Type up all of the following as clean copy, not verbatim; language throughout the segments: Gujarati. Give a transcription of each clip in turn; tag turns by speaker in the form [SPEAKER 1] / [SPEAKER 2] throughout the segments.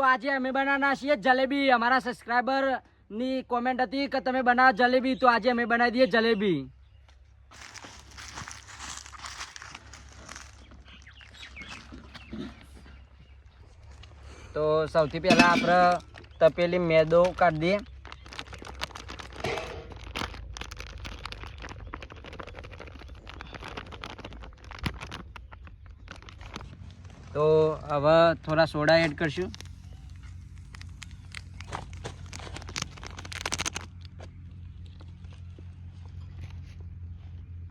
[SPEAKER 1] આજે અમે બનાવવાના છીએ જલેબી. અમારા સબસ્ક્રાઈબર ની કોમેન્ટ હતી કે તમે બનાવો જલેબી, તો આજે અમે બનાવી દઈએ જલેબી. તો સૌથી પહેલા આપણે તપેલી મેદો કાઢી દઈએ. તો હવે થોડા સોડા એડ કરશું.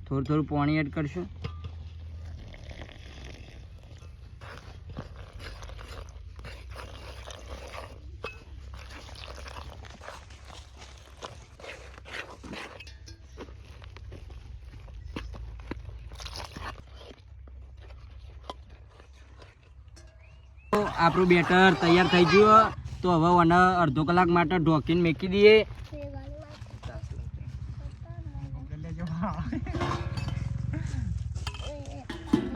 [SPEAKER 1] થોડું પાણી એડ કરશું. આપણું બેટર તૈયાર થઈ ગયું. તો હવે આને અડધો કલાક માટે ઢોકીને મૂકી દઈએ.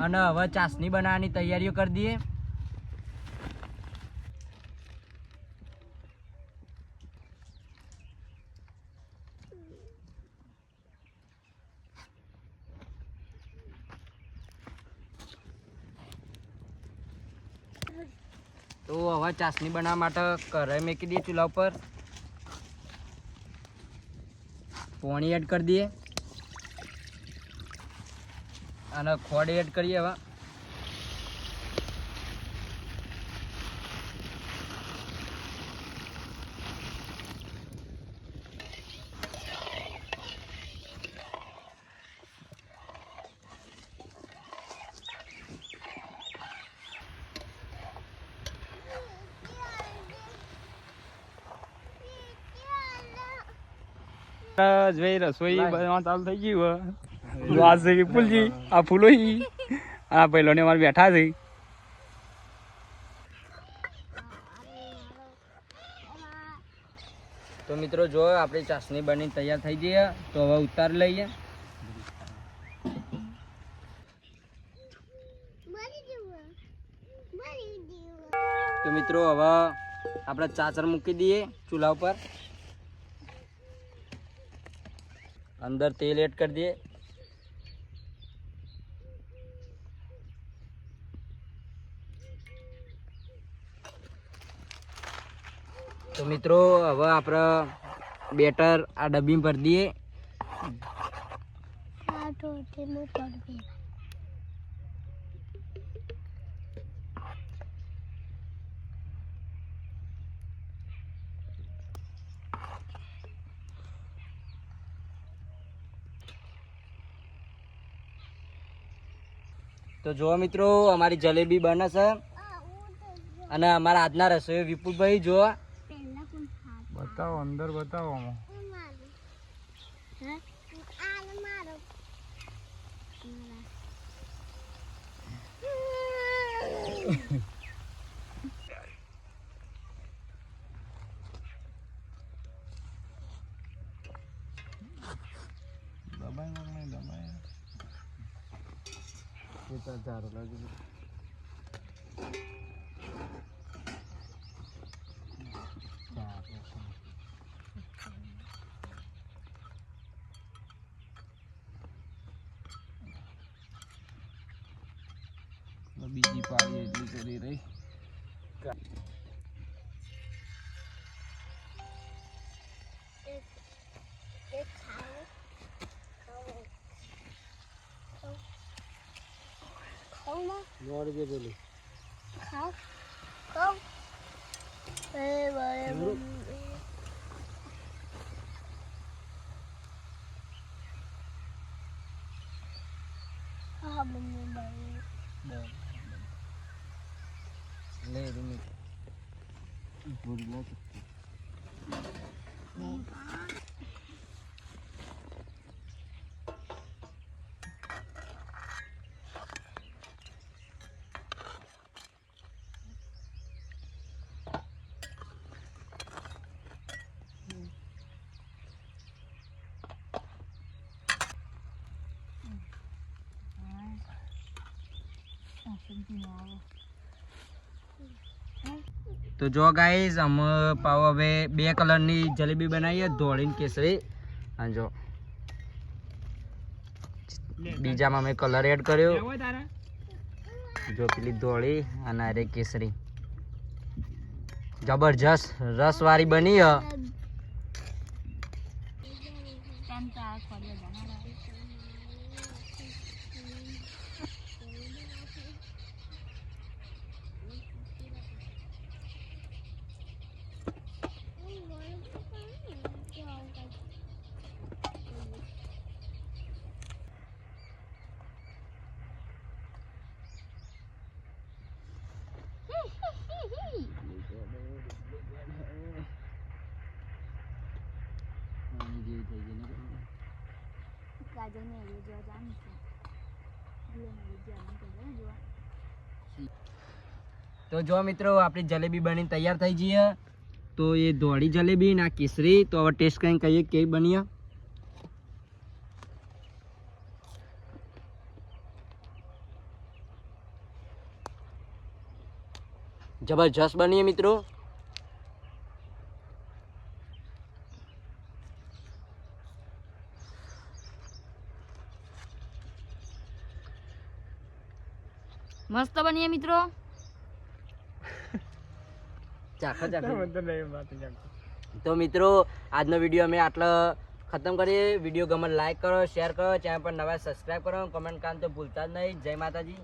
[SPEAKER 1] અને હવે ચાસણી બનાવવાની તૈયારીઓ કરી દઈએ. તો હવે ચાસણી બનાવવા માટે કઢાઈ મૂકી દઈએ ચૂલા ઉપર. પાણી એડ કરી દઈએ અને ખોડ એડ કરીએ. હવે
[SPEAKER 2] જોઈ રસોઈ બનાવવા ચાલુ થઈ ગયું. આ છે વિપુલજી, આ ફૂલોઈ, આ પહેલો ને અમારે બેઠા છે.
[SPEAKER 1] તો મિત્રો જો આપણી ચાસણી બની તૈયાર થઈ ગઈ. તો હવે ઉતારી લઈએ. તો મિત્રો હવે આપણે ચાચર મૂકી દઈએ ચૂલા ઉપર. અંદર તેલ એડ કરી દઈએ. તો મિત્રો હવે આપણે બેટર આ ડબ્બી ભરી દઈએ. તો જો મિત્રો અમારી જલેબી બને છે. અને અમારા આજના રસોઈ વિપુલભાઈ જો
[SPEAKER 2] બતાવો, અંદર બતાવો. બીજી પાડી એટલી કરી રહી.
[SPEAKER 1] મોડ જે બોલી
[SPEAKER 3] ખાવ ખાવ હા મમ્મી
[SPEAKER 1] લે રૂમી પૂરી લો. તો જો ગાઈઝ અમે પાવ હવે 2 કલરની જલેબી બનાવીએ, ધોળી ને કેસરી. અને જો બીજામાં અમે કલર એડ કર્યો, જો પેલી ધોળી અને અરે કેસરી. જબરજસ્ત રસવાળી બની હ. તો જો મિત્રો આપણી જલેબી બની તૈયાર થઈ ગઈ છે. તો એ ધોળી જલેબી ના કેસરી. તો હવે ટેસ્ટ કરીને કહીએ કેવી બની. જબરજસ્ત બની મિત્રો.
[SPEAKER 3] મસ્ત બની મિત્રો.
[SPEAKER 1] તો મિત્રો આજનો વિડીયો અમે આટલો ખતમ કરીએ. વિડીયો ગમે લાઈક કરો, શેર કરો, ચેનલ પર નવા સબસ્ક્રાઈબ કરો, કમેન્ટ કરવાનું તો ભૂલતા જ નહીં. જય માતાજી.